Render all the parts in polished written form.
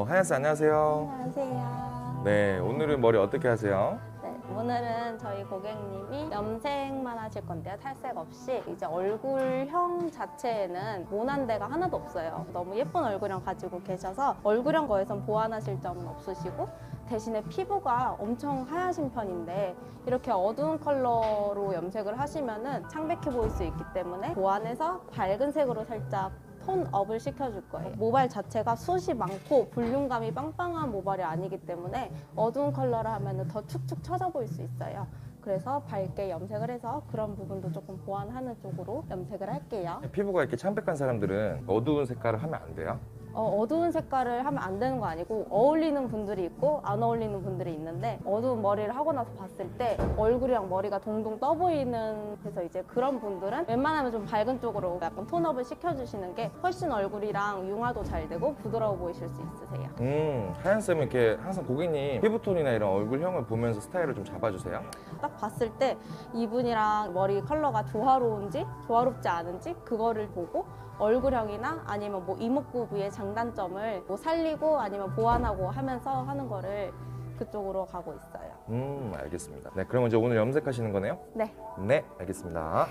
하얀 씨 안녕하세요. 안녕하세요. 네, 오늘은 머리 어떻게 하세요? 네, 오늘은 저희 고객님이 염색만 하실 건데요. 탈색 없이 이제 얼굴형 자체에는 모난 데가 하나도 없어요. 너무 예쁜 얼굴형 가지고 계셔서 얼굴형 거에선 보완하실 점은 없으시고 대신에 피부가 엄청 하얀신 편인데 이렇게 어두운 컬러로 염색을 하시면은 창백해 보일 수 있기 때문에 보완해서 밝은 색으로 살짝 톤업을 시켜줄 거예요. 모발 자체가 숱이 많고 볼륨감이 빵빵한 모발이 아니기 때문에 어두운 컬러를 하면 더 축축 처져 보일 수 있어요. 그래서 밝게 염색을 해서 그런 부분도 조금 보완하는 쪽으로 염색을 할게요. 피부가 이렇게 창백한 사람들은 어두운 색깔을 하면 안 돼요? 어두운 색깔을 하면 안 되는 거 아니고 어울리는 분들이 있고 안 어울리는 분들이 있는데 어두운 머리를 하고 나서 봤을 때 얼굴이랑 머리가 동동 떠 보이는 그래서 이제 그런 분들은 웬만하면 좀 밝은 쪽으로 약간 톤업을 시켜주시는 게 훨씬 얼굴이랑 융화도 잘 되고 부드러워 보이실 수 있으세요. 하얀 쌤은 이렇게 항상 고객님 피부톤이나 이런 얼굴형을 보면서 스타일을 좀 잡아주세요? 딱 봤을 때 이분이랑 머리 컬러가 조화로운지 조화롭지 않은지 그거를 보고 얼굴형이나 아니면 뭐 이목구 부위의 장단점을 뭐 살리고 아니면 보완하고 하면서 하는 거를 그쪽으로 가고 있어요. 알겠습니다. 네, 그럼 이제 오늘 염색하시는 거네요? 네. 네, 알겠습니다.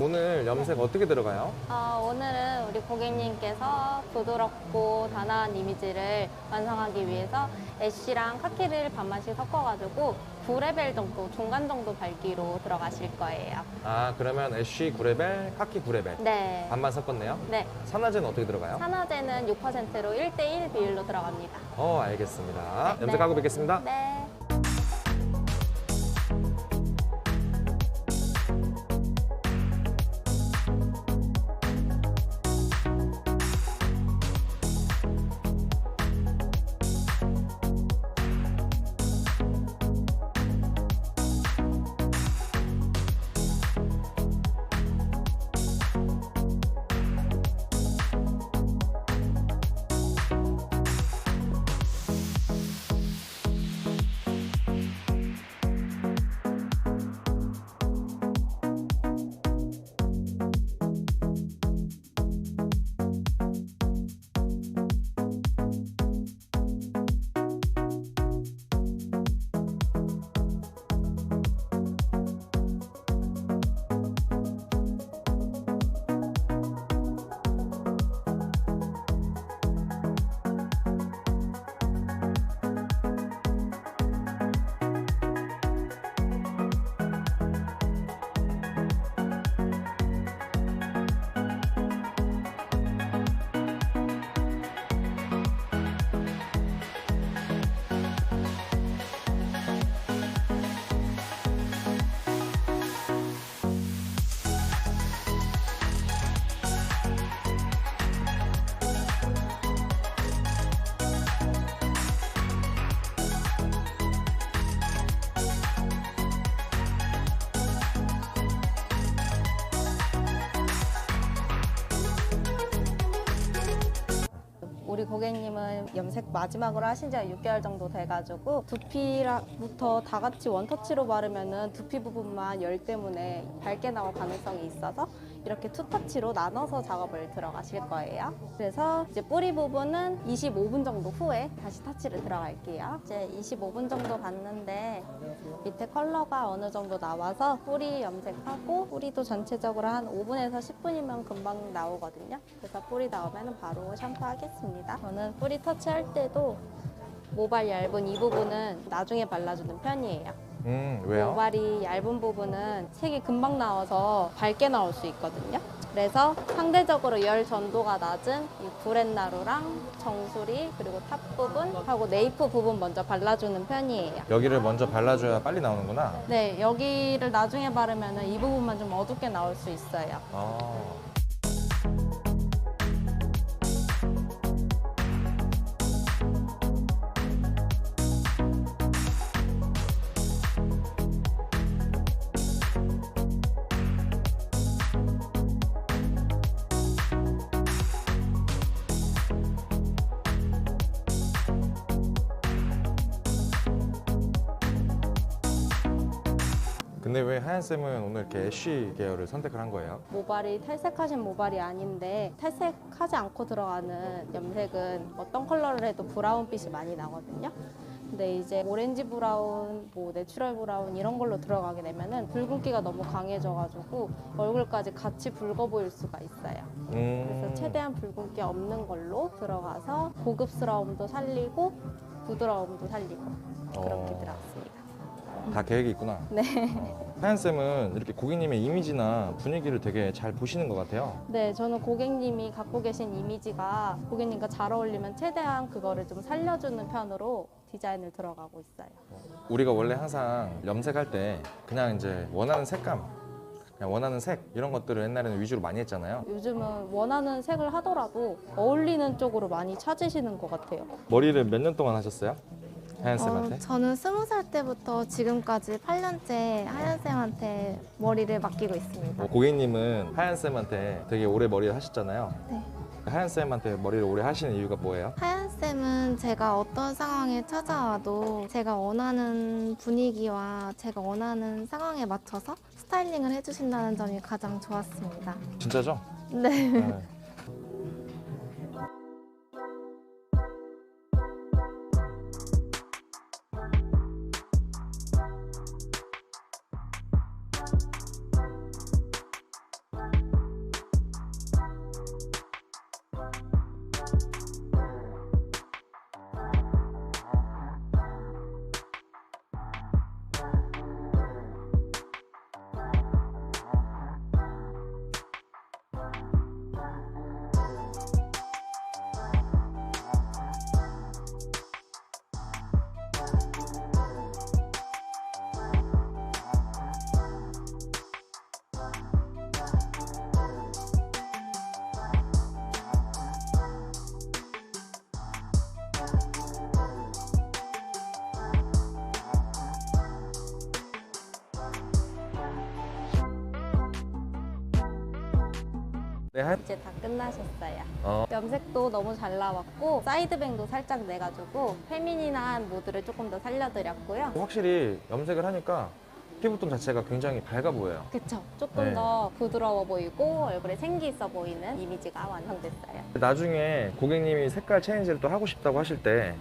오늘 염색 어떻게 들어가요? 오늘은 우리 고객님께서 부드럽고 단아한 이미지를 완성하기 위해서 애쉬랑 카키를 반반씩 섞어가지고 9레벨 정도, 중간 정도 밝기로 들어가실 거예요. 아, 그러면 애쉬 9레벨, 카키 9레벨 네. 반반 섞었네요? 네. 산화제는 어떻게 들어가요? 산화제는 6%로 1대1 비율로 들어갑니다. 알겠습니다. 네. 염색하고 뵙겠습니다. 네. 우리 고객님은 염색 마지막으로 하신 지가 6개월 정도 돼가지고 두피부터 다 같이 원터치로 바르면은 두피 부분만 열 때문에 밝게 나올 가능성이 있어서 이렇게 투터치로 나눠서 작업을 들어가실 거예요. 그래서 이제 뿌리 부분은 25분 정도 후에 다시 터치를 들어갈게요. 이제 25분 정도 봤는데 밑에 컬러가 어느 정도 나와서 뿌리 염색하고 뿌리도 전체적으로 한 5분에서 10분이면 금방 나오거든요. 그래서 뿌리 나오면 바로 샴푸하겠습니다. 저는 뿌리 터치할 때도 모발 얇은 이 부분은 나중에 발라주는 편이에요. 왜요? 모발이 얇은 부분은 색이 금방 나와서 밝게 나올 수 있거든요. 그래서 상대적으로 열 전도가 낮은 이 구렛나루랑 정수리 그리고 탑 부분하고 네이프 부분 먼저 발라주는 편이에요. 여기를 먼저 발라줘야 빨리 나오는구나. 네, 여기를 나중에 바르면 이 부분만 좀 어둡게 나올 수 있어요. 근데 왜 하얀쌤은 오늘 이렇게 애쉬 계열을 선택을 한 거예요? 모발이 탈색하신 모발이 아닌데 탈색하지 않고 들어가는 염색은 어떤 컬러를 해도 브라운빛이 많이 나거든요. 근데 이제 오렌지 브라운, 뭐 내추럴 브라운 이런 걸로 들어가게 되면은 붉은기가 너무 강해져가지고 얼굴까지 같이 붉어 보일 수가 있어요. 그래서 최대한 붉은기 없는 걸로 들어가서 고급스러움도 살리고 부드러움도 살리고 그렇게 들어갔습니다. 다 계획이 있구나. 네. 하얀쌤은 이렇게 고객님의 이미지나 분위기를 되게 잘 보시는 것 같아요. 네, 저는 고객님이 갖고 계신 이미지가 고객님과 잘 어울리면 최대한 그거를 좀 살려주는 편으로 디자인을 들어가고 있어요. 우리가 원래 항상 염색할 때 그냥 이제 원하는 색감, 그냥 원하는 색 이런 것들을 옛날에는 위주로 많이 했잖아요. 요즘은 원하는 색을 하더라도 어울리는 쪽으로 많이 찾으시는 것 같아요. 머리를 몇 년 동안 하셨어요? 하얀쌤한테? 저는 20살 때부터 지금까지 8년째 하얀쌤한테 머리를 맡기고 있습니다. 고객님은 하얀쌤한테 되게 오래 머리를 하셨잖아요. 네. 하얀쌤한테 머리를 오래 하시는 이유가 뭐예요? 하얀쌤은 제가 어떤 상황에 찾아와도 제가 원하는 분위기와 제가 원하는 상황에 맞춰서 스타일링을 해주신다는 점이 가장 좋았습니다. 진짜죠? 네. 네. 네, 이제 다 끝나셨어요. 어. 염색도 너무 잘 나왔고 사이드뱅도 살짝 내가지고 페미닌한 모드를 조금 더 살려드렸고요. 확실히 염색을 하니까 피부톤 자체가 굉장히 밝아 보여요. 그쵸? 조금 네. 더 부드러워 보이고 얼굴에 생기 있어 보이는 이미지가 완성됐어요. 나중에 고객님이 색깔 체인지를 또 하고 싶다고 하실 때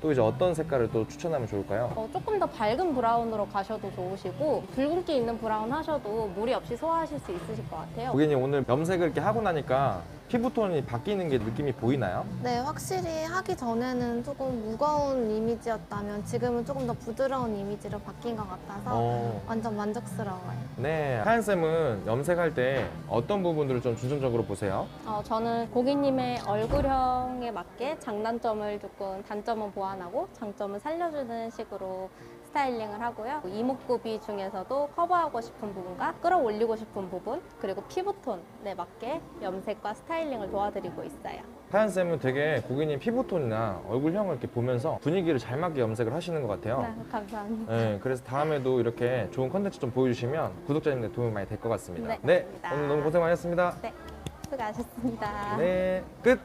또 이제 어떤 색깔을 또 추천하면 좋을까요? 조금 더 밝은 브라운으로 가셔도 좋으시고 붉은기 있는 브라운 하셔도 무리 없이 소화하실 수 있으실 것 같아요. 고객님 오늘 염색을 이렇게 하고 나니까 피부톤이 바뀌는 게 느낌이 보이나요? 네, 확실히 하기 전에는 조금 무거운 이미지였다면 지금은 조금 더 부드러운 이미지로 바뀐 것 같아서 완전 만족스러워요. 네, 하얀쌤은 염색할 때 어떤 부분들을 좀 중점적으로 보세요? 저는 고객님의 얼굴형에 맞게 장단점을 조금 단점은 보완하고 장점을 살려주는 식으로 스타일링을 하고요. 이목구비 중에서도 커버하고 싶은 부분과 끌어올리고 싶은 부분 그리고 피부톤에 맞게 염색과 스타일링을 도와드리고 있어요. 하얀쌤은 되게 고객님 피부톤이나 얼굴형을 이렇게 보면서 분위기를 잘 맞게 염색을 하시는 것 같아요. 네, 감사합니다. 네, 그래서 다음에도 이렇게 좋은 컨텐츠 좀 보여주시면 구독자님들 도움이 많이 될 것 같습니다. 네, 감사합니다. 오늘 너무 고생 많으셨습니다. 네, 수고하셨습니다. 네, 끝!